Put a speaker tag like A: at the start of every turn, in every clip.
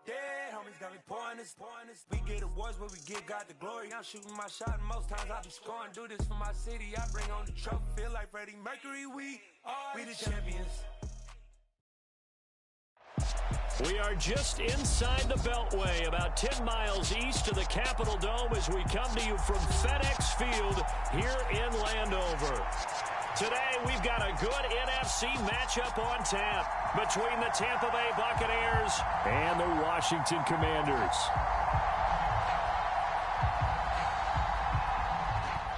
A: Dead homies got me pouring this. We get awards where we get God the glory. I'm shooting my shot and most times I be scoring. Do this for my city, I bring on the trophy. Feel like Freddie Mercury, we the champions.
B: We are just inside the Beltway, about 10 miles east of the Capitol Dome as we come to you from FedEx Field here in Landover. Today, we've got a good NFC matchup on tap between the Tampa Bay Buccaneers and the Washington Commanders.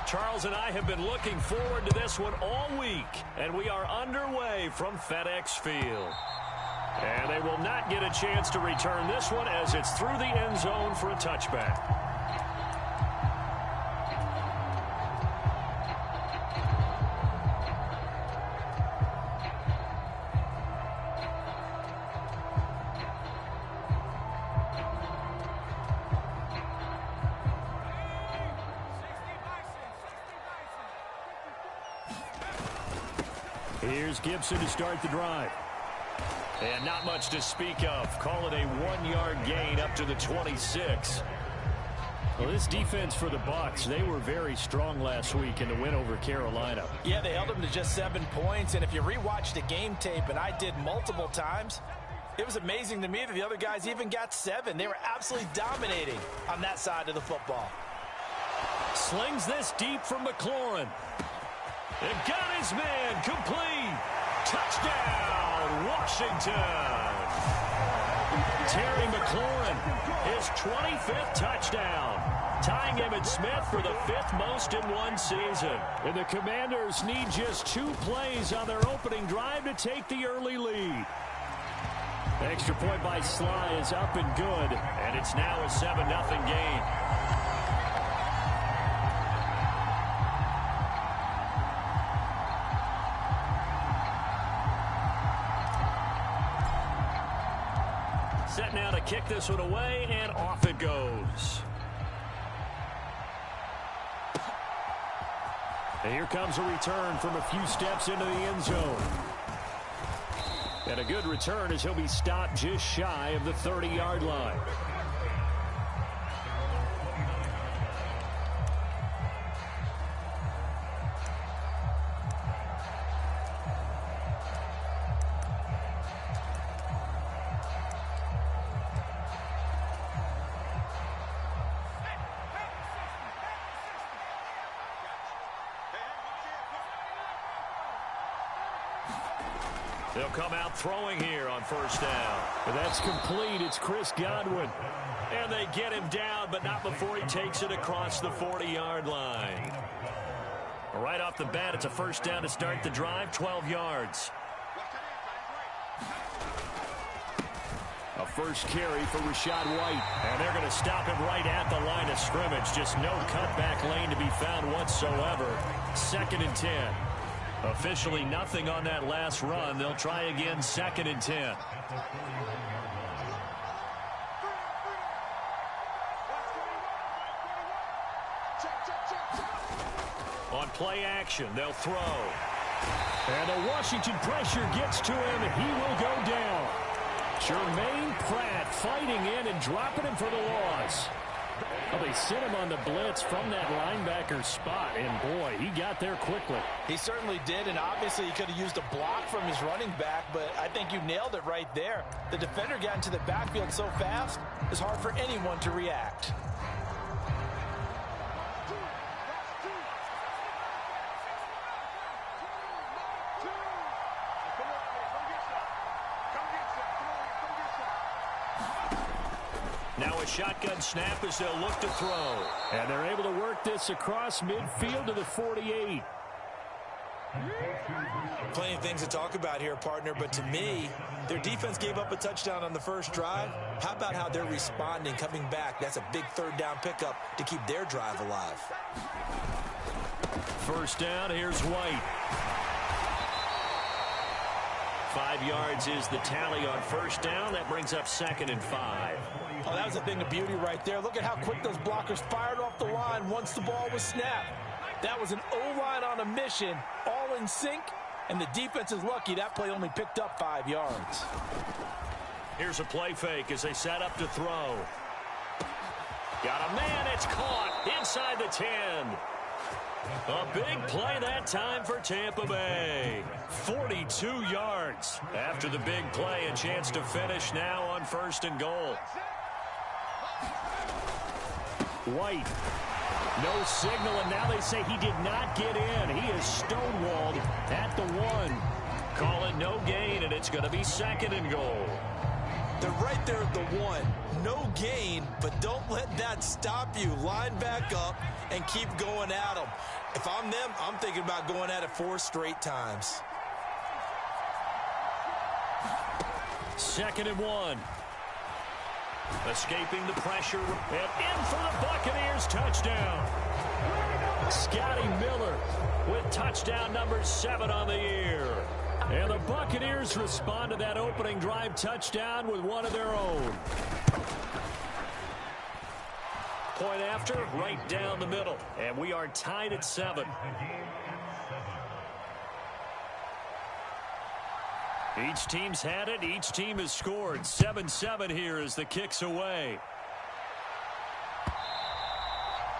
B: Charles and I have been looking forward to this one all week, and we are underway from FedEx Field. And they will not get a chance to return this one as it's through the end zone for a touchback. Here's Gibson to start the drive. And not much to speak of. Call it a 1-yard gain up to the 26. Well, this defense for the Bucs, they were very strong last week in the win over Carolina.
C: Yeah, they held them to just 7 points. And if you rewatch the game tape, and I did multiple times, it was amazing to me that the other guys even got 7. They were absolutely dominating on that side of the football.
B: Slings this deep from McLaurin. And got his man complete. Touchdown, Washington. Terry McLaurin, his 25th touchdown. Tying Emmitt Smith for the 5th most in one season. And the Commanders need just 2 plays on their opening drive to take the early lead. The extra point by Sly is up and good. And it's now a 7-0 game. Set now to kick this one away, and off it goes. And here comes a return from a few steps into the end zone. And a good return as he'll be stopped just shy of the 30-yard line. They'll come out throwing here on first down. But that's complete. It's Chris Godwin. And they get him down, but not before he takes it across the 40-yard line. Right off the bat, it's a first down to start the drive, 12 yards. A first carry for Rachaad White. And they're going to stop him right at the line of scrimmage. Just no cutback lane to be found whatsoever. 2nd and 10. Officially nothing on that last run. They'll try again, 2nd and 10. On play action, they'll throw. And the Washington pressure gets to him. He will go down. Jermaine Pratt fighting in and dropping him for the loss. Well, they sent him on the blitz from that linebacker spot, and boy, he got there quickly.
C: He certainly did, and obviously he could have used a block from his running back, but I think you nailed it right there. The defender got into the backfield so fast, it's hard for anyone to react.
B: Now a shotgun snap as they'll look to throw. And they're able to work this across midfield to the 48.
C: Plenty of things to talk about here, partner, but to me, their defense gave up a touchdown on the first drive. How about how they're responding, coming back? That's a big 3rd down pickup to keep their drive alive.
B: First down, here's White. 5 yards is the tally on first down. That brings up 2nd and 5.
C: Oh, that was a thing of beauty right there. Look at how quick those blockers fired off the line once the ball was snapped. That was an O-line on a mission, all in sync, and the defense is lucky that play only picked up 5 yards.
B: Here's a play fake as they set up to throw. Got a man, it's caught inside the 10. A big play that time for Tampa Bay. 42 yards. After the big play, a chance to finish now on 1st and goal. White. No signal, and now they say he did not get in. He is stonewalled at the 1. Call it no gain, and it's going to be 2nd and goal.
C: They're right there at the 1. No gain, but don't let that stop you. Line back up and keep going at them. If I'm them, I'm thinking about going at it 4 straight times.
B: 2nd and 1. Escaping the pressure, and in for the Buccaneers touchdown. Scotty Miller with touchdown number 7 on the year. And the Buccaneers respond to that opening drive touchdown with one of their own. Point after, right down the middle. And we are tied at 7. Each team's had it. Each team has scored. 7-7 here as the kick's away.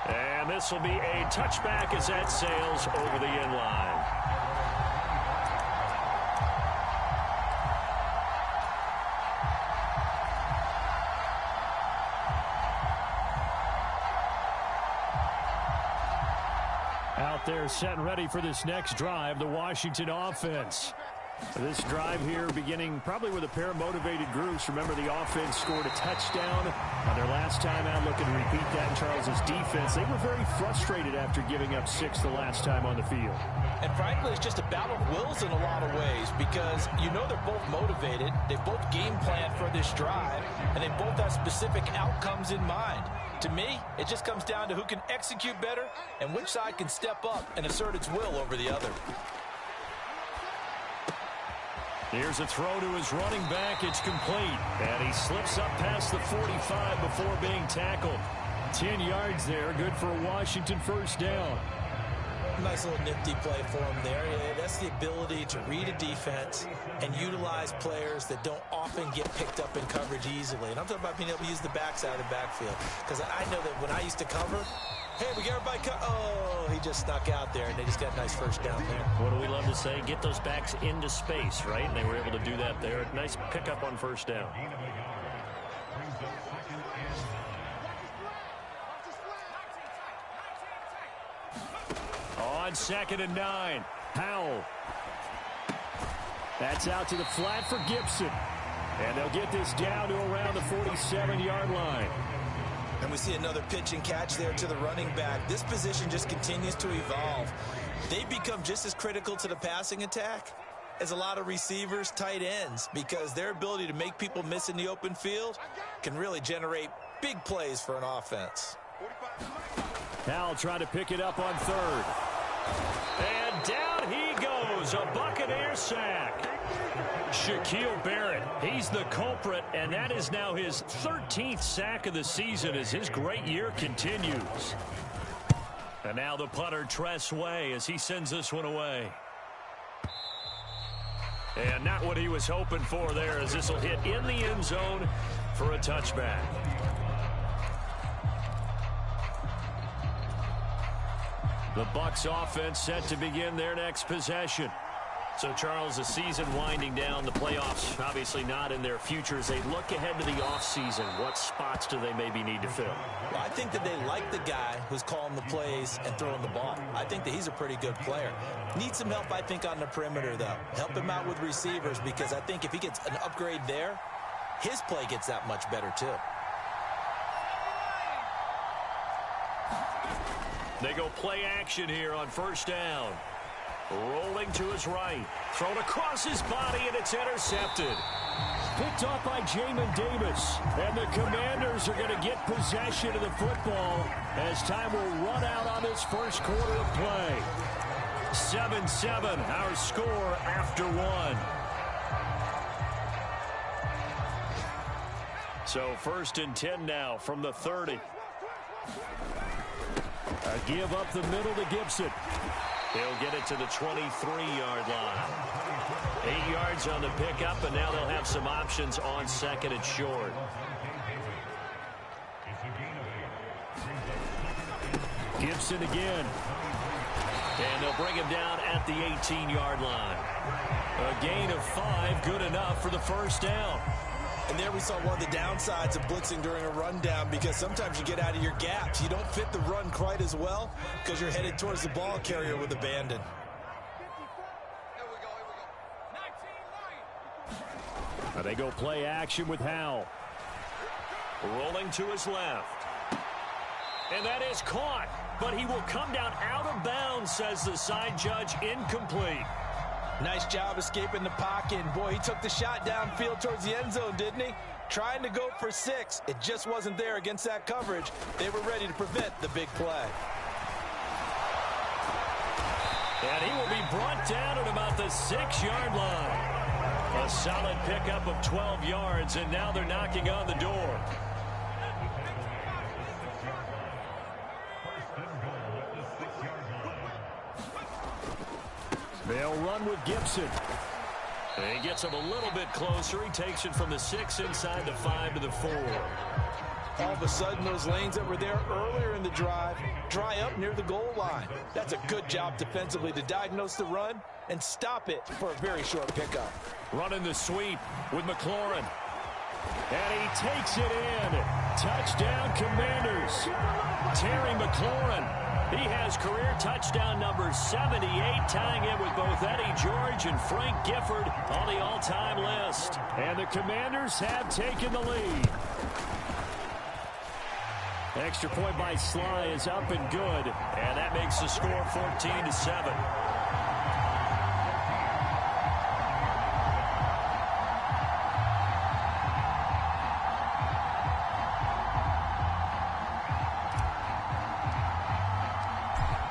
B: And this will be a touchback as that sails over the end line. Out there set and ready for this next drive, the Washington offense. This drive here beginning probably with a pair of motivated groups. Remember, the offense scored a touchdown on their last time out. Looking to repeat that in Charles's defense. They were very frustrated after giving up 6 the last time on the field.
C: And frankly, it's just a battle of wills in a lot of ways because you know they're both motivated. They both game planned for this drive, and they both have specific outcomes in mind. To me, it just comes down to who can execute better and which side can step up and assert its will over the other.
B: Here's a throw to his running back. It's complete. And he slips up past the 45 before being tackled. 10 yards there. Good for a Washington first down.
C: Nice little nifty play for him there. Yeah, that's the ability to read a defense and utilize players that don't often get picked up in coverage easily. And I'm talking about being able to use the backside of the backfield. Because I know that when I used to cover, hey, we got everybody oh, he just snuck out there, and they just got a nice first down there.
B: What do we love to say? Get those backs into space, right? And they were able to do that there. Nice pickup on first down. On 2nd and 9, Powell. That's out to the flat for Gibson. And they'll get this down to around the 47-yard line.
C: And we see another pitch and catch there to the running back. This position just continues to evolve. They become just as critical to the passing attack as a lot of receivers, tight ends, because their ability to make people miss in the open field can really generate big plays for an offense.
B: Powell trying to pick it up on 3rd. And down he goes, a Buccaneer sack. Shaquille Barrett, he's the culprit, and that is now his 13th sack of the season as his great year continues. And now the punter, Tress Way, as he sends this one away. And not what he was hoping for there, as this will hit in the end zone for a touchback. The Bucs offense set to begin their next possession. So, Charles, the season winding down, the playoffs obviously not in their future. As they look ahead to the offseason, what spots do they maybe need to fill?
C: Well, I think that they like the guy who's calling the plays and throwing the ball. I think that he's a pretty good player. Needs some help, I think, on the perimeter, though. Help him out with receivers, because I think if he gets an upgrade there, his play gets that much better, too.
B: They go play action here on first down. Rolling to his right. Thrown across his body, and it's intercepted. Picked off by Jamin Davis. And the Commanders are going to get possession of the football as time will run out on this first quarter of play. 7-7, our score after 1. So 1st and 10 now from the 30. A give up the middle to Gibson. He'll get it to the 23-yard line. 8 yards on the pickup, and now they'll have some options on second and short. Gibson again. And they'll bring him down at the 18-yard line. A gain of 5, good enough for the first down.
C: And there we saw one of the downsides of blitzing during a rundown, because sometimes you get out of your gaps. You don't fit the run quite as well because you're headed towards the ball carrier with abandon.
B: Now they go play action with Howell. Rolling to his left. And that is caught, but he will come down out of bounds, says the side judge. Incomplete.
C: Nice job escaping the pocket. And boy, he took the shot downfield towards the end zone, didn't he? Trying to go for 6. It just wasn't there against that coverage. They were ready to prevent the big play.
B: And he will be brought down at about the 6-yard line. A solid pickup of 12 yards, and now they're knocking on the door. They'll run with Gibson. And he gets him a little bit closer. He takes it from the 6 inside the 5 to the 4.
C: All of a sudden, those lanes that were there earlier in the drive dry up near the goal line. That's a good job defensively to diagnose the run and stop it for a very short pickup.
B: Running the sweep with McLaurin. And he takes it in. Touchdown, Commanders. Terry McLaurin. He has career touchdown number 78, tying it with both Eddie George and Frank Gifford on the all-time list. And the Commanders have taken the lead. Extra point by Sly is up and good, and that makes the score 14-7.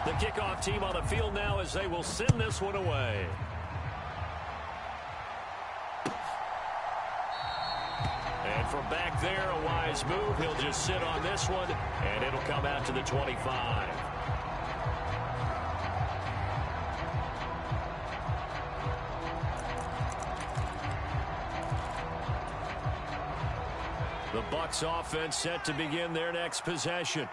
B: The kickoff team on the field now as they will send this one away. And from back there, a wise move. He'll just sit on this one, and it'll come out to the 25. The Bucs offense set to begin their next possession.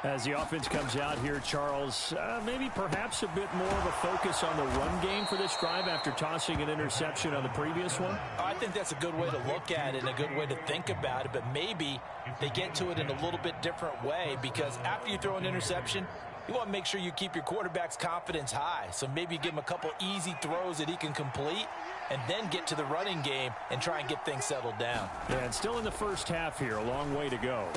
B: As the offense comes out here, Charles, maybe perhaps a bit more of a focus on the run game for this drive after tossing an interception on the previous one?
C: I think that's a good way to look at it and a good way to think about it, but maybe they get to it in a little bit different way, because after you throw an interception, you want to make sure you keep your quarterback's confidence high. So maybe give him a couple easy throws that he can complete and then get to the running game and try and get things settled down.
B: Yeah, and still in the first half here, a long way to go.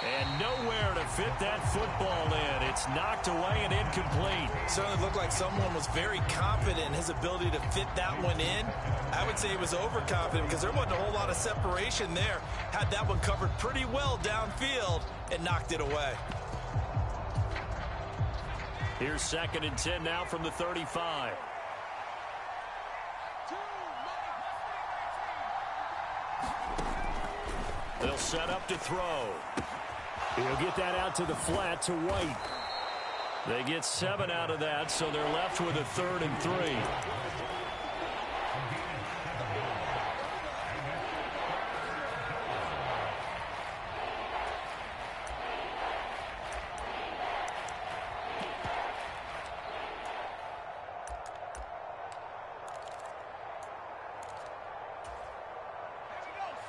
B: And nowhere to fit that football in. It's knocked away and incomplete.
C: Certainly looked like someone was very confident in his ability to fit that one in. I would say he was overconfident because there wasn't a whole lot of separation there. Had that one covered pretty well downfield and knocked it away.
B: Here's 2nd and 10 now from the 35. They'll set up to throw. He'll get that out to the flat to White. They get 7 out of that, so they're left with a 3rd and 3.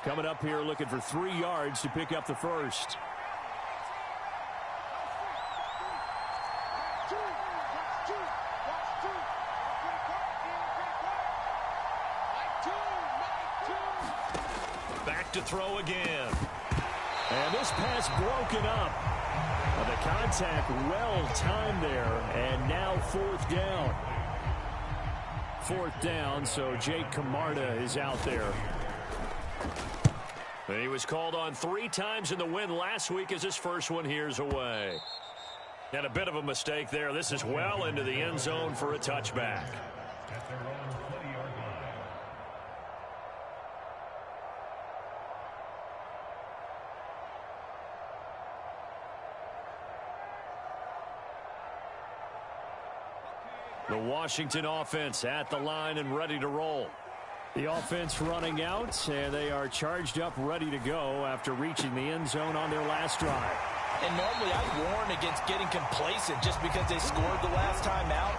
B: Coming up here looking for 3 yards to pick up the first. Back to throw again. And this pass broken up. The contact well timed there, and now 4th down. 4th down, so Jake Camarda is out there. And he was called on 3 times in the win last week as his first one here's away. And a bit of a mistake there. This is well into the end zone for a touchback. The Washington offense at the line and ready to roll. The offense running out, and they are charged up, ready to go after reaching the end zone on their last drive.
C: And normally I warn against getting complacent just because they scored the last time out.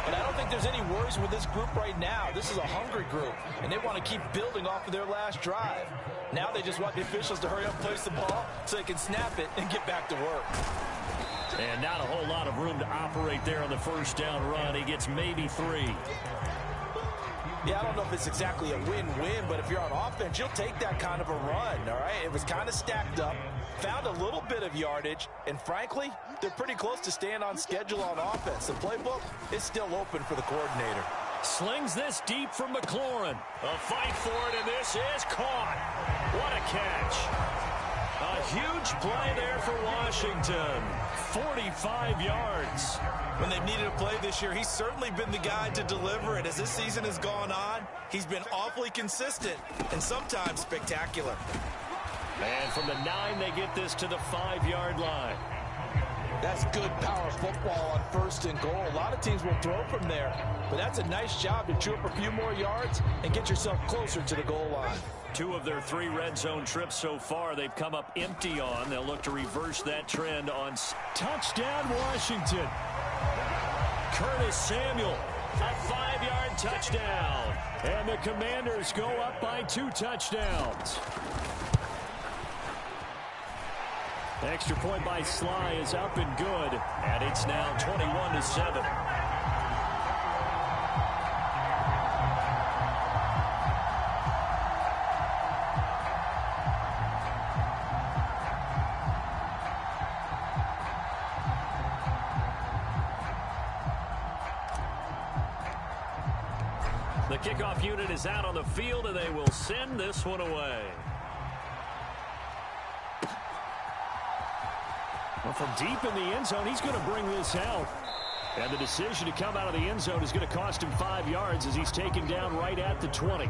C: But I don't think there's any worries with this group right now. This is a hungry group, and they want to keep building off of their last drive. Now they just want the officials to hurry up and place the ball so they can snap it and get back to work.
B: And not a whole lot of room to operate there on the first down run. He gets maybe 3.
C: Yeah, I don't know if it's exactly a win-win, but if you're on offense, you'll take that kind of a run, all right? It was kind of stacked up, found a little bit of yardage, and frankly, they're pretty close to staying on schedule on offense. The playbook is still open for the coordinator.
B: Slings this deep from McLaurin. A fight for it, and this is caught. What a catch. A huge play there for Washington. 45 yards.
C: When they've needed a play this year, he's certainly been the guy to deliver it. As this season has gone on, he's been awfully consistent and sometimes spectacular.
B: And from the 9, they get this to the 5-yard line.
C: That's good power football on 1st and goal. A lot of teams will throw from there, but that's a nice job to chew up a few more yards and get yourself closer to the goal line.
B: 2 of their 3 red zone trips so far, they've come up empty on. They'll look to reverse that trend on touchdown Washington. Curtis Samuel, a 5-yard touchdown. And the Commanders go up by 2 touchdowns. Extra point by Sly is up and good, and it's now 21-7. The kickoff unit is out on the field, and they will send this one away. Well, from deep in the end zone, he's going to bring this out. And the decision to come out of the end zone is going to cost him 5 yards as he's taken down right at the 20.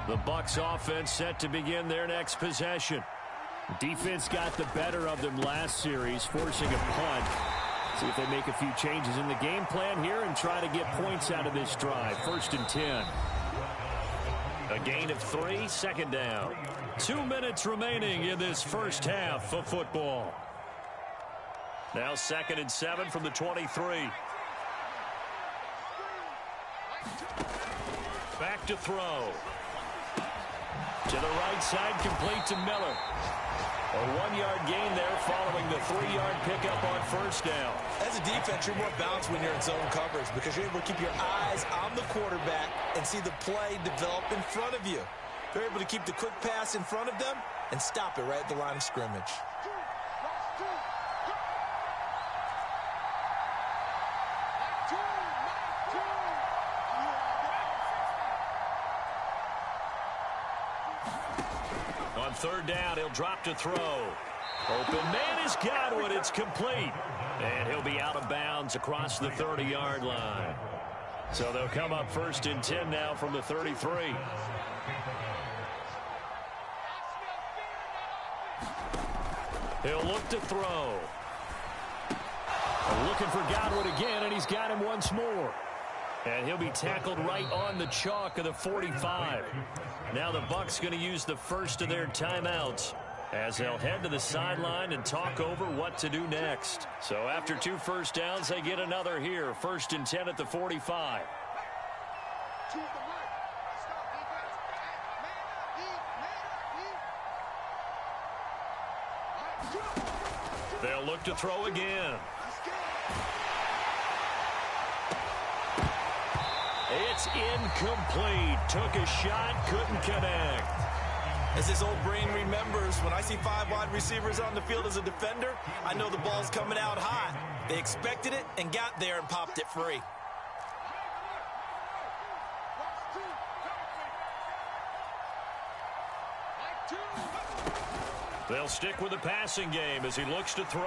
B: The Bucs offense set to begin their next possession. Defense got the better of them last series, forcing a punt. See if they make a few changes in the game plan here and try to get points out of this drive. 1st and 10. A gain of 3, 2nd down. 2 minutes remaining in this first half of football. Now 2nd and 7 from the 23. Back to throw. To the right side, complete to Miller. A 1-yard gain there following the 3-yard pickup on 1st down.
C: As a defense, you're more balanced when you're in zone coverage because you're able to keep your eyes on the quarterback and see the play develop in front of you. You're able to keep the quick pass in front of them and stop it right at the line of scrimmage.
B: On 3rd down, he'll drop to throw. Open man is Godwin. It's complete. And he'll be out of bounds across the 30-yard line. So they'll come up 1st and 10 now from the 33. He'll look to throw. Looking for Godwin again, and he's got him once more. And he'll be tackled right on the chalk of the 45. Now the Bucs going to use the first of their timeouts as they'll head to the sideline and talk over what to do next. So after 2 first downs, they get another here. 1st and 10 at the 45. They'll look to throw again. It's incomplete. Took a shot, couldn't connect.
C: As his old brain remembers, when I see 5 wide receivers on the field as a defender, I know the ball's coming out hot. They expected it and got there and popped it free.
B: They'll stick with the passing game as he looks to throw.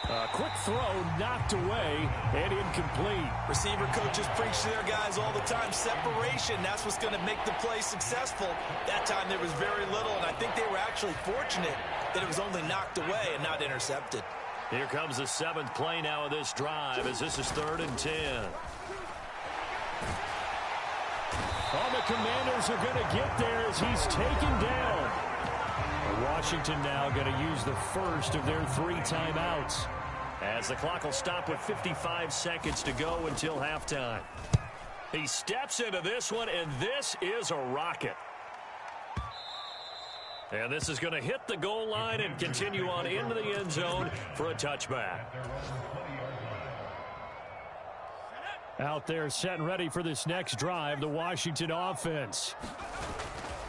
D: A quick throw knocked away and incomplete.
C: Receiver coaches preach to their guys all the time. Separation, that's what's going to make the play successful. That time there was very little, and I think they were actually fortunate that it was only knocked away and not intercepted.
B: Here comes the 7th play now of this drive as this is 3rd and 10.
D: All the Commanders are going to get there as he's taken down. Washington now going to use the first of their 3 timeouts.
B: As the clock will stop with 55 seconds to go until halftime. He steps into this one, and this is a rocket. And this is going to hit the goal line and continue on into the end zone for a touchback.
D: Out there set and ready for this next drive, the Washington offense.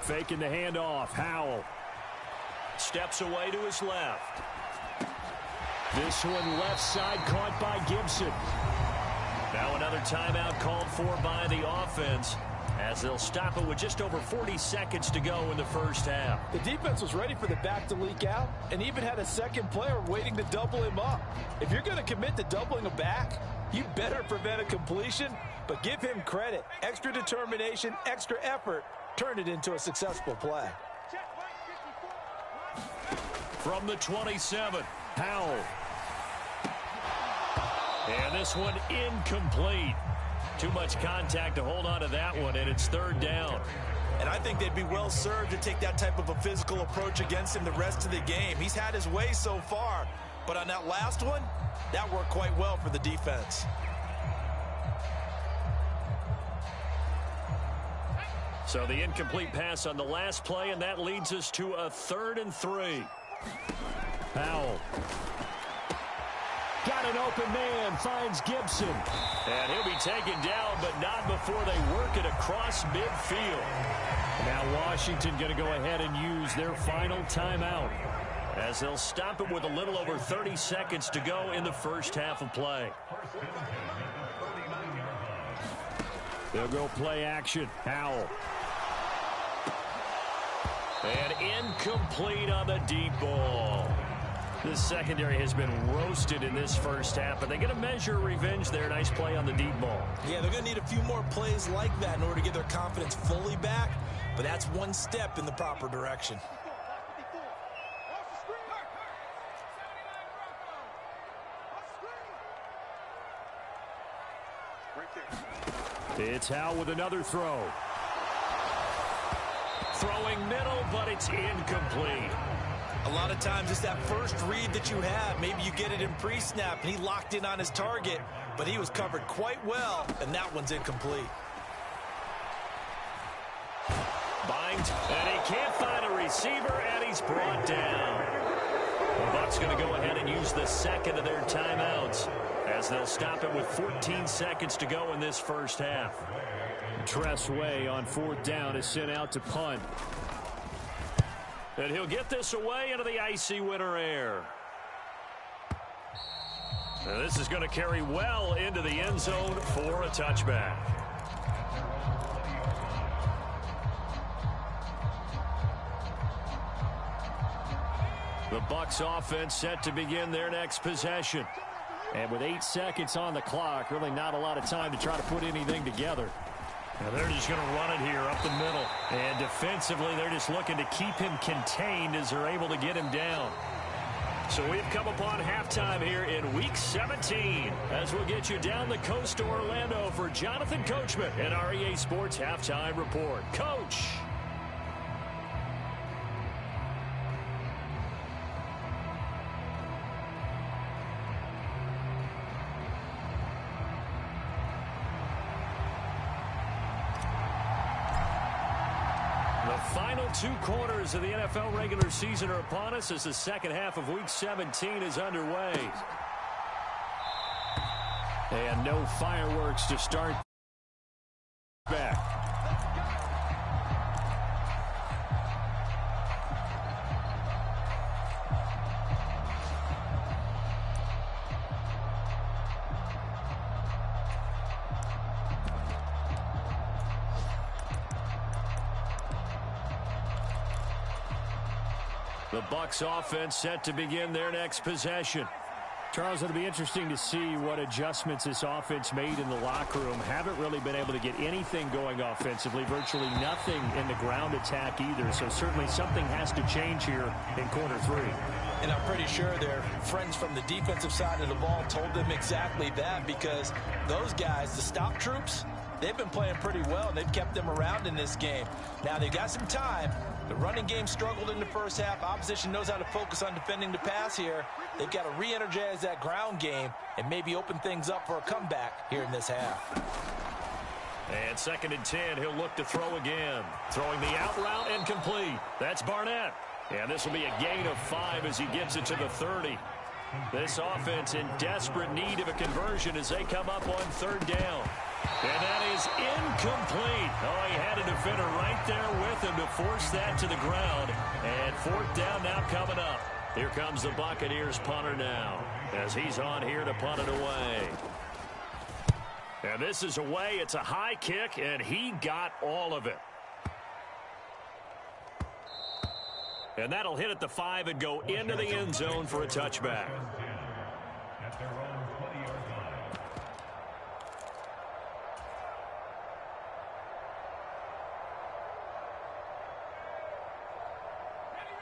D: Faking the handoff, Howell.
B: Steps away to his left.
D: This one left side caught by Gibson.
B: Now another timeout called for by the offense as they'll stop it with just over 40 seconds to go in the first half.
C: The defense was ready for the back to leak out and even had a second player waiting to double him up. If you're going to commit to doubling a back, you better prevent a completion, but give him credit. Extra determination, extra effort, turn it into a successful play.
B: From the 27, Howell. And this one incomplete. Too much contact to hold on to that one, and it's 3rd down.
C: And I think they'd be well served to take that type of a physical approach against him the rest of the game. He's had his way so far, but on that last one, that worked quite well for the defense.
B: So the incomplete pass on the last play, and that leads us to a 3rd and 3.
D: Howell. Got an open man, finds Gibson.
B: And he'll be taken down, but not before they work it across midfield.
D: Now Washington going to go ahead and use their final timeout,
B: as they'll stop it with a little over 30 seconds to go in the first half of play.
D: They'll go play action. Howell.
B: And incomplete on the deep ball. This secondary has been roasted in this first half, but they're going to measure revenge there. Nice play on the deep ball.
C: Yeah, they're going to need a few more plays like that in order to get their confidence fully back, but that's one step in the proper direction.
D: It's Howell with another throw.
B: Throwing middle, but it's incomplete.
C: A lot of times it's that first read that you have. Maybe you get it in pre-snap, and he locked in on his target, but he was covered quite well, and that one's incomplete.
B: Binds, and he can't find a receiver, and he's brought down. The Bucs going to go ahead and use the second of their timeouts as they'll stop it with 14 seconds to go in this first half.
D: Tressway on 4th down is sent out to punt.
B: And he'll get this away into the icy winter air. And this is going to carry well into the end zone for a touchback.
D: The Bucs offense set to begin their next possession. And with 8 seconds on the clock, really not a lot of time to try to put anything together.
B: And they're just going to run it here up the middle. And defensively, they're just looking to keep him contained as they're able to get him down. So we've come upon halftime here in Week 17 as we'll get you down the coast to Orlando for Jonathan Coachman and our EA Sports Halftime Report. Coach! The final 2 quarters of the NFL regular season are upon us as the second half of Week 17 is underway.
D: And no fireworks to start back.
B: The Bucs offense set to begin their next possession.
D: Charles, it'll be interesting to see what adjustments this offense made in the locker room. Haven't really been able to get anything going offensively, virtually nothing in the ground attack either. So certainly something has to change here in quarter 3.
C: And I'm pretty sure their friends from the defensive side of the ball told them exactly that, because those guys, the stop troops, they've been playing pretty well, and they've kept them around in this game. Now, they've got some time. The running game struggled in the first half. Opposition knows how to focus on defending the pass here. They've got to re-energize that ground game and maybe open things up for a comeback here in this half.
B: And 2nd and 10, he'll look to throw again. Throwing the out route and complete. That's Barnett. And this will be a gain of 5 as he gets it to the 30. This offense in desperate need of a conversion as they come up on 3rd down. And that is incomplete. Oh, he had a defender right there with him to force that to the ground. And 4th down now coming up. Here comes the Buccaneers punter now as he's on here to punt it away. And this is away. It's a high kick, and he got all of it. And that'll hit at the 5 and go into the end zone for a touchback.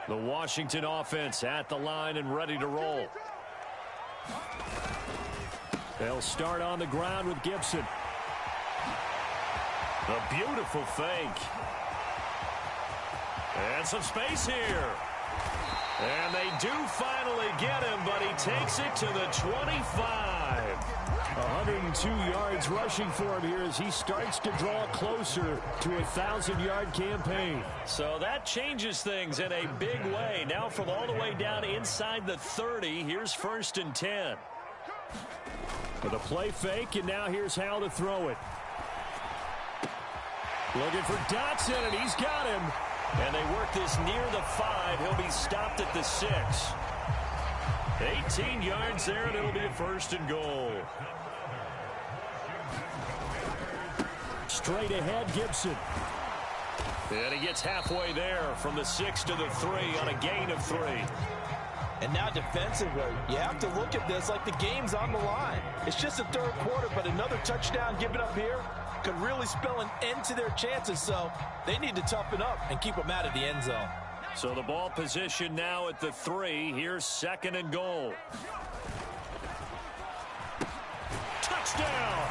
B: The Washington offense at the line and ready to roll. They'll start on the ground with Gibson. A beautiful fake. And some space here. And they do finally get him, but he takes it to the 25.
D: 102 yards rushing for him here as he starts to draw closer to a 1,000-yard campaign.
B: So that changes things in a big way. Now from all the way down inside the 30, here's 1st and 10.
D: With a play fake, and now here's how to throw it. Looking for Dotson, and he's got him.
B: And they work this near the 5. He'll be stopped at the 6. 18 yards there, and it'll be a 1st and goal.
D: Straight ahead, Gibson.
B: And he gets halfway there from the 6 to the 3 on a gain of 3.
C: And now defensively, you have to look at this like the game's on the line. It's just the 3rd quarter, but another touchdown given up here could really spell an end to their chances. So they need to toughen up and keep them out of the end zone.
B: So the ball position now at the 3. Here's 2nd and goal. Touchdown!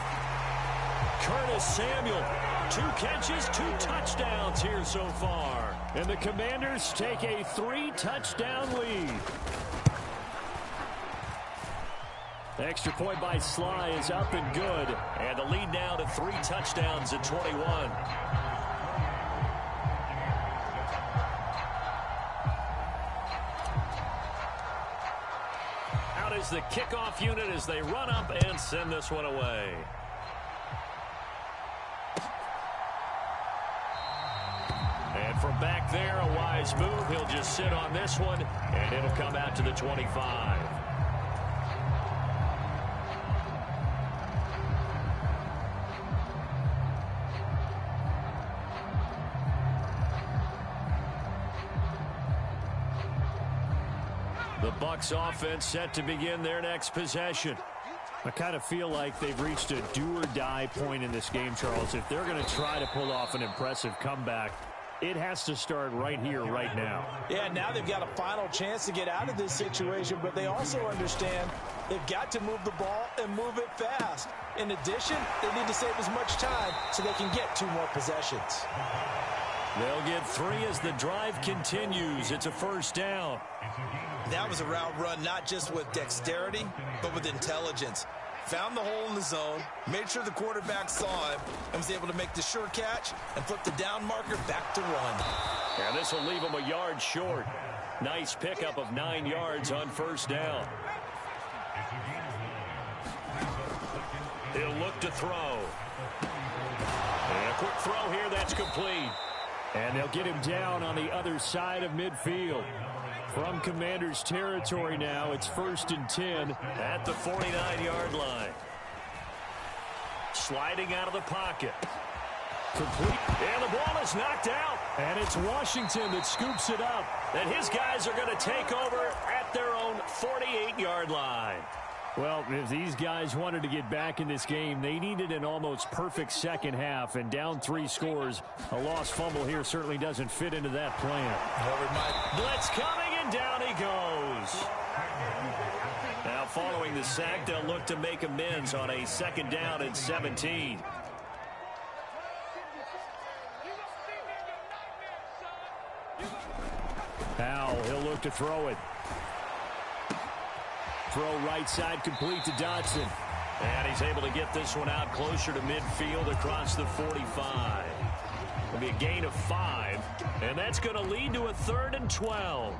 B: Curtis Samuel. 2 catches, 2 touchdowns here so far.
D: And the Commanders take a 3-touchdown lead. The extra point by Sly is up and good.
B: And the lead now to 3 touchdowns at 21. Out is the kickoff unit as they run up and send this one away. And from back there, a wise move. He'll just sit on this one, and it'll come out to the 25. The Bucs offense set to begin their next possession.
D: I kind of feel like they've reached a do-or-die point in this game, Charles. If they're going to try to pull off an impressive comeback, it has to start right here, right now.
C: Yeah, now they've got a final chance to get out of this situation, but they also understand they've got to move the ball and move it fast. In addition, they need to save as much time so they can get 2 more possessions.
B: They'll get 3 as the drive continues. It's a 1st down.
C: That was a route run not just with dexterity, but with intelligence. Found the hole in the zone, made sure the quarterback saw him, and was able to make the sure catch and flip the down marker back to run.
B: And this will leave him a yard short. Nice pickup of 9 yards on 1st down. He'll look to throw. And a quick throw here, that's complete.
D: And they'll get him down on the other side of midfield. From Commanders territory now, it's 1st and 10
B: at the 49-yard line. Sliding out of the pocket. Complete. And the ball is knocked out.
D: And it's Washington that scoops it up.
B: And his guys are going to take over at their own 48-yard line.
D: Well, if these guys wanted to get back in this game, they needed an almost perfect second half. And down 3 scores, a lost fumble here certainly doesn't fit into that plan.
B: Blitz coming, and down he goes. Now, following the sack, they'll look to make amends on a 2nd down and 17.
D: Powell, he'll look to throw it. Throw right side complete to Dotson.
B: And he's able to get this one out closer to midfield across the 45. It'll be a gain of 5, and that's going to lead to a 3rd and 12.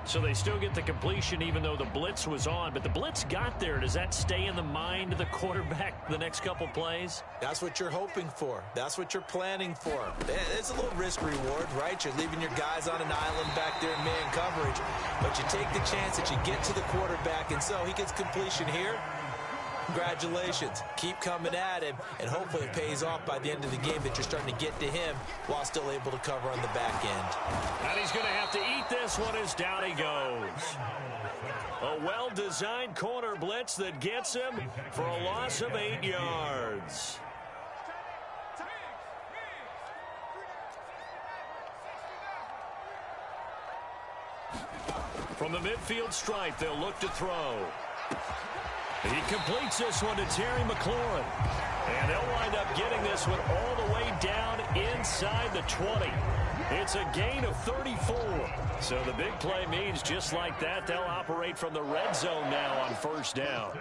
B: So they still get the completion even though the blitz was on. But the blitz got there. Does that stay in the mind of the quarterback the next couple plays?
C: That's what you're hoping for. That's what you're planning for. It's a little risk reward, right? You're leaving your guys on an island back there in man coverage. But you take the chance that you get to the quarterback, and so he gets completion here. Congratulations. Keep coming at him, and hopefully it pays off by the end of the game that you're starting to get to him while still able to cover on the back end.
B: And he's going to have to eat this one as down he goes. A well-designed corner blitz that gets him for a loss of 8 yards. From the midfield stripe, they'll look to throw. He completes this one to Terry McLaurin. And they'll wind up getting this one all the way down inside the 20. It's a gain of 34. So the big play means just like that, they'll operate from the red zone now on 1st down.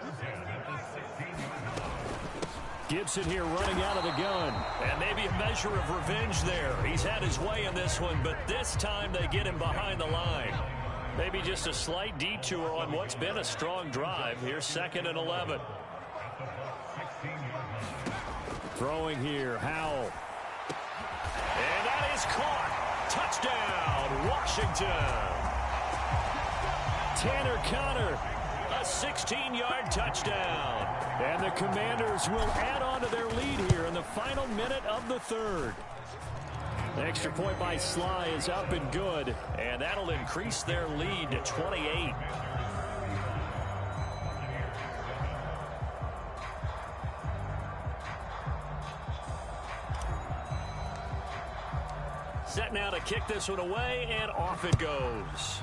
D: Gibson here running out of the gun.
B: And maybe a measure of revenge there. He's had his way in this one, but this time they get him behind the line. Maybe just a slight detour on what's been a strong drive. Here's 2nd and 11.
D: Throwing here, Howell.
B: And that is caught. Touchdown, Washington.
D: Tanner Conner.
B: A 16-yard touchdown.
D: And the Commanders will add on to their lead here in the final minute of the 3rd. The extra point by Sly is up and good.
B: And that'll increase their lead to 28. Set now to kick this one away, and off it goes.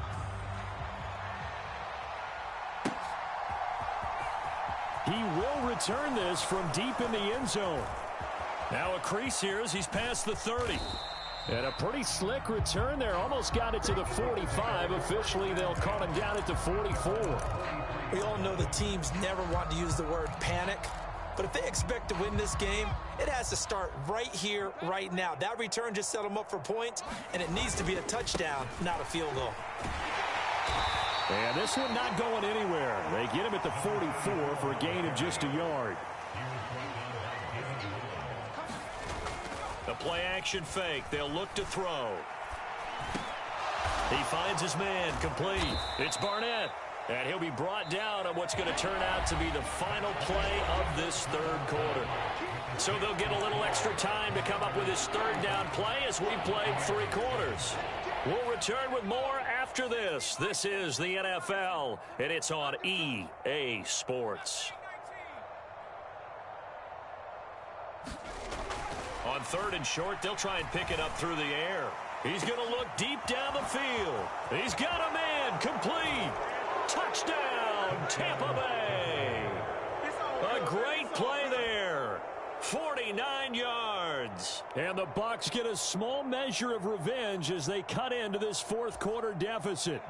D: He will return this from deep in the end zone.
B: Now a crease here as he's past the 30.
D: And a pretty slick return there. Almost got it to the 45. Officially, they'll call him down at the 44.
C: We all know the teams never want to use the word panic. But if they expect to win this game, it has to start right here, right now. That return just set them up for points, and it needs to be a touchdown, not a field goal.
D: And this one not going anywhere. They get him at the 44 for a gain of just a yard.
B: The play-action fake. They'll look to throw. He finds his man complete. It's Barnett. And he'll be brought down on what's going to turn out to be the final play of this 3rd quarter. So they'll get a little extra time to come up with his 3rd down play as we played 3 quarters. We'll return with more after this. This is the NFL, and it's on EA Sports. On 3rd and short, they'll try and pick it up through the air. He's going to look deep down the field. He's got a man complete. Touchdown, Tampa Bay. A great play there. 49 yards.
D: And the Bucs get a small measure of revenge as they cut into this 4th quarter deficit.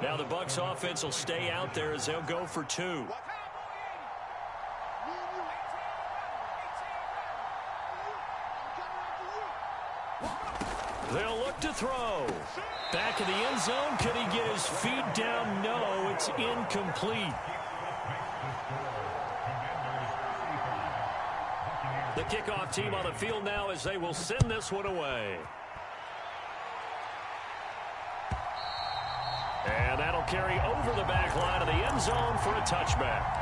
B: Now the Bucs offense will stay out there as they'll go for 2. They'll look to throw.
D: Back in the end zone. Could he get his feet down? No, it's incomplete.
B: The kickoff team on the field now as they will send this one away. And that'll carry over the back line of the end zone for a touchback.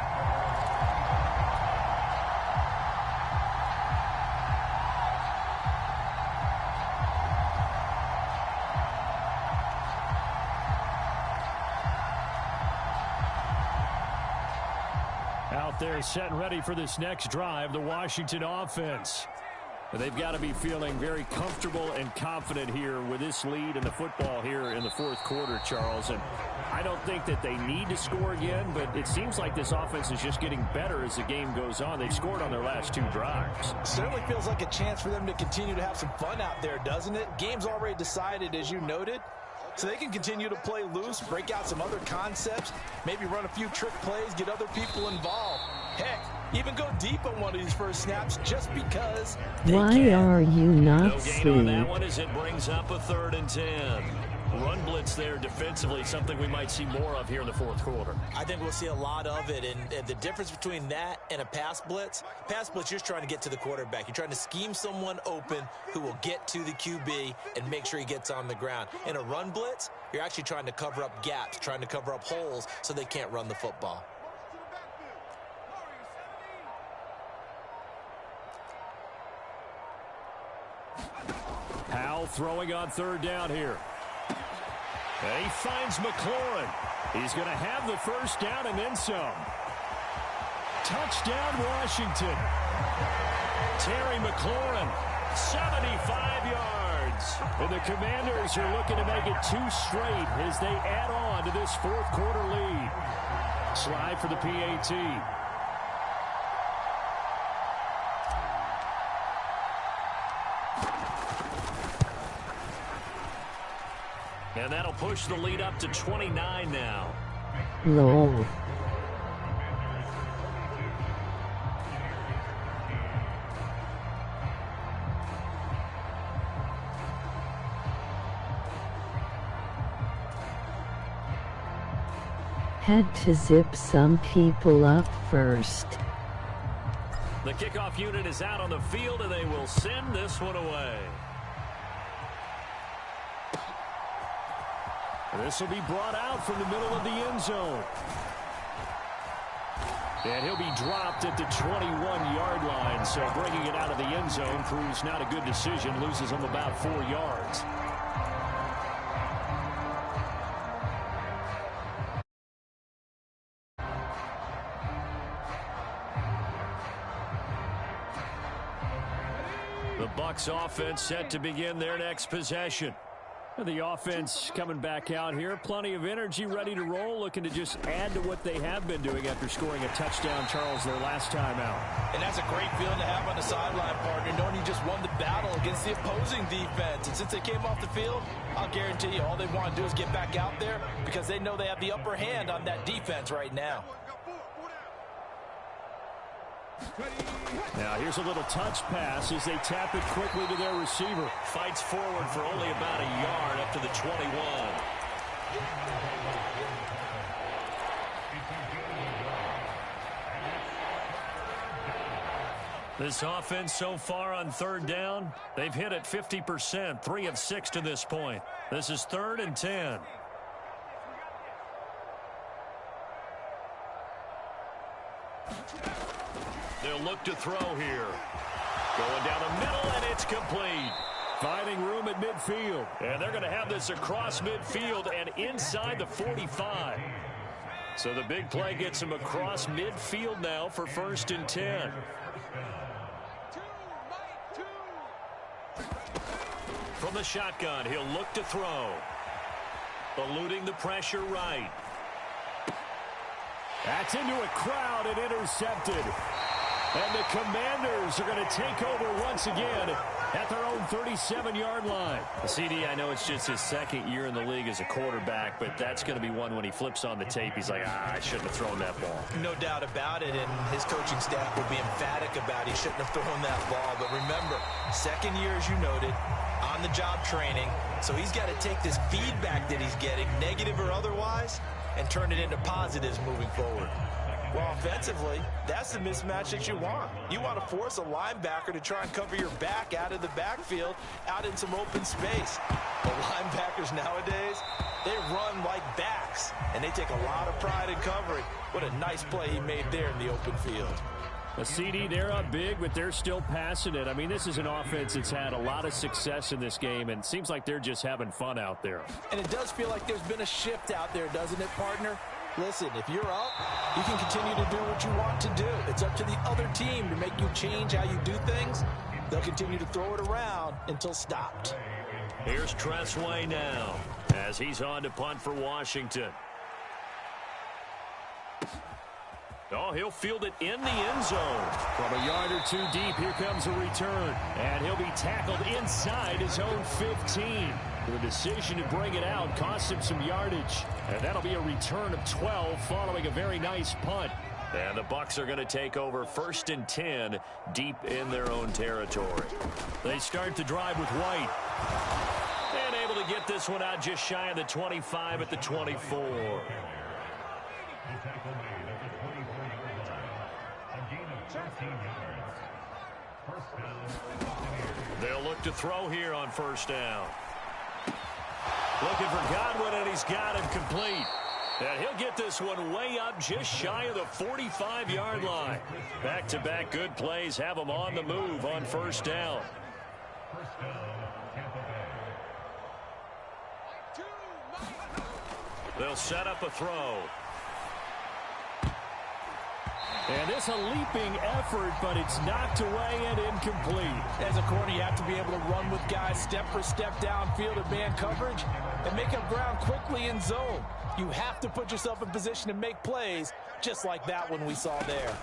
D: out there set and ready for this next drive, the Washington offense. They've got to be feeling very comfortable and confident here with this lead in the football here in the fourth quarter, Charles. And I don't think that they need to score again, but it seems like this offense is just getting better as the game goes on. They've scored on their last 2 drives.
C: Certainly feels like a chance for them to continue to have some fun out there, doesn't it? Game's already decided, as you noted. So they can continue to play loose, break out some other concepts, maybe run a few trick plays, get other people involved. Heck, even go deep on one of these first snaps just because they can.
E: Are you not
B: No gain on
E: seeing?
B: that one as it brings up a 3rd and 10. Run blitz there defensively, something we might see more of here in the fourth quarter.
C: I think we'll see a lot of it, and the difference between that and a pass blitz, you're just trying to get to the quarterback. You're trying to scheme someone open who will get to the QB and make sure he gets on the ground. In a run blitz, you're actually trying to cover up gaps, trying to cover up holes so they can't run the football.
D: Powell throwing on 3rd down here. And he finds McLaurin. He's going to have the first down and then some. Touchdown, Washington. Terry McLaurin, 75 yards. And the Commanders are looking to make it 2 straight as they add on to this fourth quarter lead. Slide for the PAT.
B: And that'll push the lead up to 29 now.
E: Lol. Had to zip some people up first.
B: The kickoff unit is out on the field, and they will send this one away.
D: This will be brought out from the middle of the end zone. And he'll be dropped at the 21-yard line. So bringing it out of the end zone proves not a good decision. Loses him about 4 yards. The Bucs offense set to begin their next possession. The offense coming back out here. Plenty of energy, ready to roll, looking to just add to what they have been doing after scoring a touchdown, Charles, their last time out.
C: And that's a great feeling to have on the sideline, partner, knowing you just won the battle against the opposing defense. And since they came off the field, I'll guarantee you all they want to do is get back out there because they know they have the upper hand on that defense right now.
D: Now here's a little touch pass as they tap it quickly to their receiver.
B: Fights forward for only about a yard up to the 21.
D: This offense so far on 3rd down, they've hit it 50%, 3 of 6 to this point. This is 3rd and 10.
B: They'll look to throw here. Going down the middle, and it's complete.
D: Finding room at midfield. And they're going to have this across midfield and inside the 45. So the big play gets him across midfield now for 1st and 10. From the shotgun, he'll look to throw. Eluding the pressure right. That's into a crowd and intercepted. And the Commanders are going to take over once again at their own 37-yard line. CD, I know it's just his 2nd year in the league as a quarterback, but that's going to be one when he flips on the tape. He's like, I shouldn't have thrown that ball.
C: No doubt about it, and his coaching staff will be emphatic about he shouldn't have thrown that ball. But remember, 2nd year, as you noted, on-the-job training, so he's got to take this feedback that he's getting, negative or otherwise, and turn it into positives moving forward. Well, offensively, that's the mismatch that you want. You want to force a linebacker to try and cover your back out of the backfield, out in some open space. The linebackers nowadays, they run like backs, and they take a lot of pride in covering. What a nice play he made there in the open field.
D: A CD, they're up big, but they're still passing it. I mean, this is an offense that's had a lot of success in this game, and it seems like they're just having fun out there.
C: And it does feel like there's been a shift out there, doesn't it, partner? Listen, if you're up, you can continue to do what you want to do. It's up to the other team to make you change how you do things. They'll continue to throw it around until stopped.
B: Here's Tressway now as he's on to punt for Washington. Oh, he'll field it in the end zone.
D: From a yard or two deep, here comes a return. And he'll be tackled inside his own 15. The decision to bring it out cost him some yardage. And that'll be a return of 12 following a very nice punt.
B: And the Bucs are going to take over 1st and 10 deep in their own territory.
D: They start the drive with White.
B: And able to get this one out just shy of the 25 at the 24. They'll look to throw here on 1st down.
D: Looking for Godwin, and he's got him complete.
B: And he'll get this one way up just shy of the 45-yard line. Back-to-back good plays have them on the move on 1st down. They'll set up a throw.
D: And this a leaping effort, but it's knocked away and incomplete.
C: As a corner, you have to be able to run with guys step for step downfield in man coverage and make up ground quickly in zone. You have to put yourself in position to make plays, just like that one we saw there.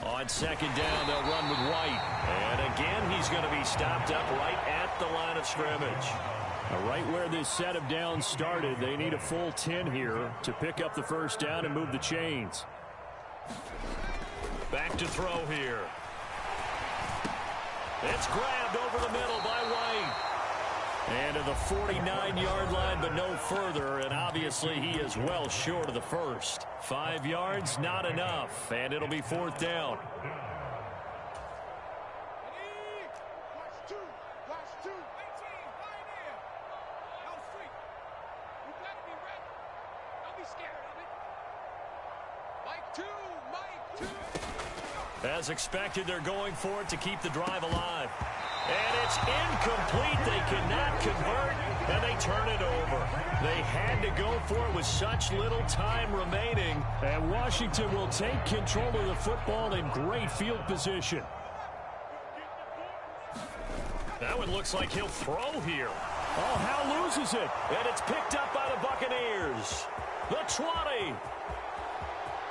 B: On 2nd down, they'll run with White. And again, he's going to be stopped up right at the line of scrimmage.
D: Right where this set of downs started, they need a full 10 here to pick up the 1st down and move the chains.
B: Back to throw here. It's grabbed over the middle by White.
D: And to the 49-yard line, but no further. And obviously, he is well short of the 1st.
B: 5 yards, not enough. And it'll be 4th down. As expected, they're going for it to keep the drive alive. And it's incomplete. They cannot convert, and they turn it over. They had to go for it with such little time remaining.
D: And Washington will take control of the football in great field position.
B: That one looks like he'll throw here.
D: Oh, Howe loses it.
B: And it's picked up by the Buccaneers. The 20.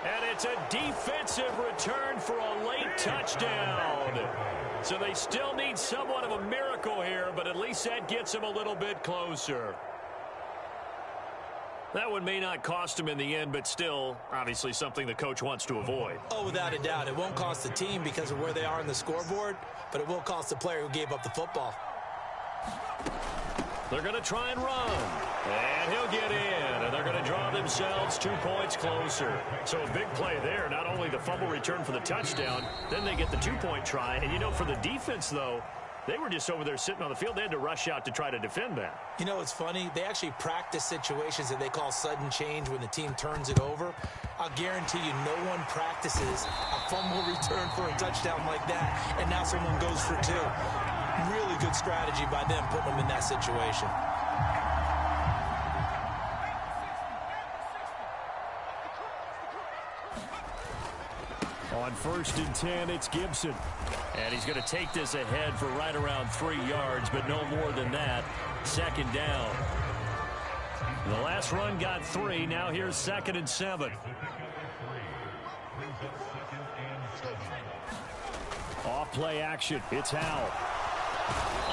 B: And it's a defensive return for a late touchdown. So they still need somewhat of a miracle here, but at least that gets them a little bit closer. That one may not cost him in the end, but still, obviously something the coach wants to avoid.
C: Oh, without a doubt. It won't cost the team because of where they are on the scoreboard, but it will cost the player who gave up the football.
B: They're going to try and run. And he'll get in. And they're going to draw themselves 2 points closer. So a big play there. Not only the fumble return for the touchdown, then they get the 2-point try. And, you know, for the defense, though, they were just over there sitting on the field. They had to rush out to try to defend that.
C: You know, it's funny. They actually practice situations that they call sudden change when the team turns it over. I'll guarantee you no one practices a fumble return for a touchdown like that, and now someone goes for 2. Really good strategy by them putting them in that situation.
D: On 1st and 10, it's Gibson.
B: And he's going to take this ahead for right around 3 yards, but no more than that. 2nd down. The last run got 3. Now here's 2nd and 7.
D: Off play action. It's Howe.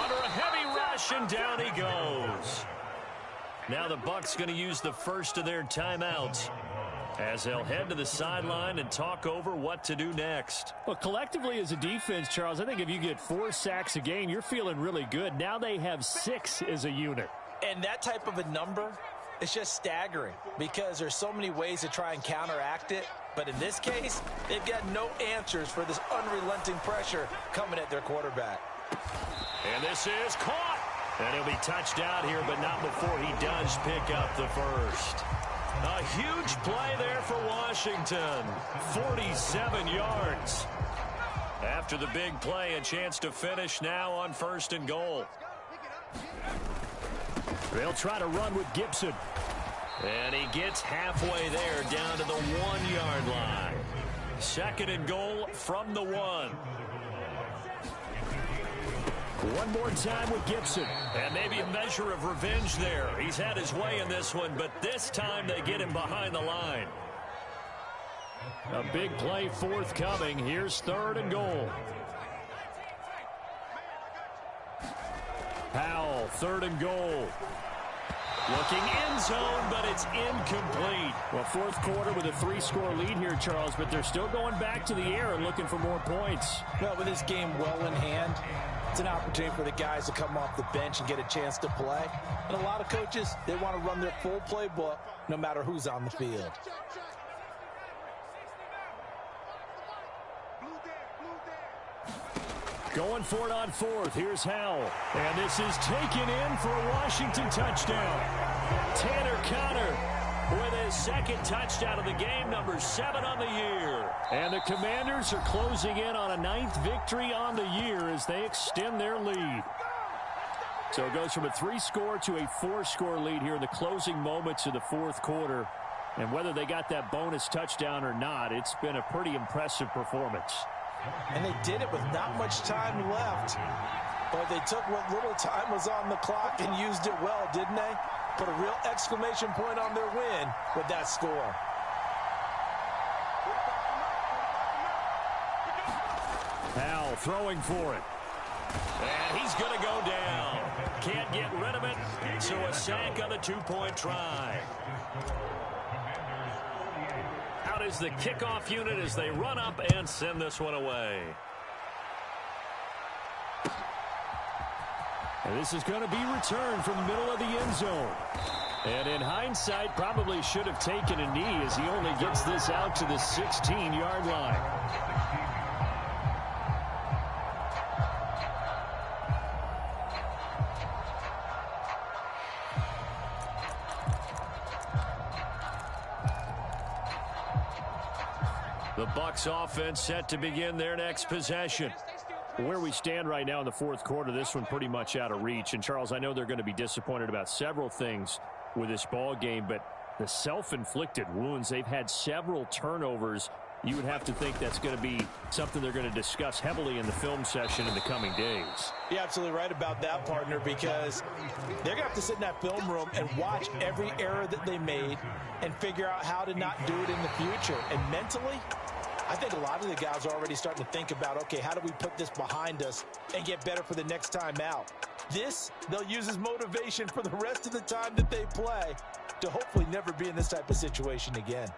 B: Under a heavy rush, and down he goes. Now the Bucs going to use the first of their timeouts as they'll head to the sideline and talk over what to do next.
D: Well, collectively as a defense, Charles, I think if you get 4 sacks a game, you're feeling really good. Now they have 6 as a unit.
C: And that type of a number is just staggering because there's so many ways to try and counteract it. But in this case, they've got no answers for this unrelenting pressure coming at their quarterback.
B: And this is caught. And he'll be touched out here, but not before he does pick up the first. A huge play there for Washington. 47 yards. After the big play, a chance to finish now on 1st and goal.
D: They'll try to run with Gibson.
B: And he gets halfway there down to the 1-yard line. 2nd and goal from the 1.
D: One more time with Gibson.
B: And maybe a measure of revenge there. He's had his way in this one, but this time they get him behind the line.
D: A big play forthcoming. Here's 3rd and goal. Powell, 3rd and goal.
B: Looking end zone, but it's incomplete.
D: Well, 4th quarter with a 3-score lead here, Charles, but they're still going back to the air and looking for more points.
C: Well, with this game well in hand, it's an opportunity for the guys to come off the bench and get a chance to play. And a lot of coaches, they want to run their full playbook no matter who's on the field.
D: Going for it on 4th. Here's Howell. And this is taken in for a Washington touchdown. Tanner Conner with his 2nd touchdown of the game, number 7 on the year. And the Commanders are closing in on a 9th victory on the year as they extend their lead. So it goes from a 3-score to a 4-score lead here in the closing moments of the 4th quarter. And whether they got that bonus touchdown or not, it's been a pretty impressive performance.
C: And they did it with not much time left. But they took what little time was on the clock and used it well, didn't they? Put a real exclamation point on their win with that score.
B: Powell throwing for it. And he's going to go down. Can't get rid of it. So a sack on the 2-point try. Out is the kickoff unit as they run up and send this one away.
D: And this is going to be returned from the middle of the end zone. And in hindsight, probably should have taken a knee as he only gets this out to the 16-yard line. The Bucs offense set to begin their next possession. Where we stand right now in the 4th quarter, this one pretty much out of reach. And, Charles, I know they're going to be disappointed about several things with this ball game, but the self-inflicted wounds, they've had several turnovers. You would have to think that's going to be something they're going to discuss heavily in the film session in the coming days.
C: You're absolutely right about that, partner, because they're going to have to sit in that film room and watch every error that they made and figure out how to not do it in the future. And mentally, I think a lot of the guys are already starting to think about, okay, how do we put this behind us and get better for the next time out? This, they'll use as motivation for the rest of the time that they play to hopefully never be in this type of situation again.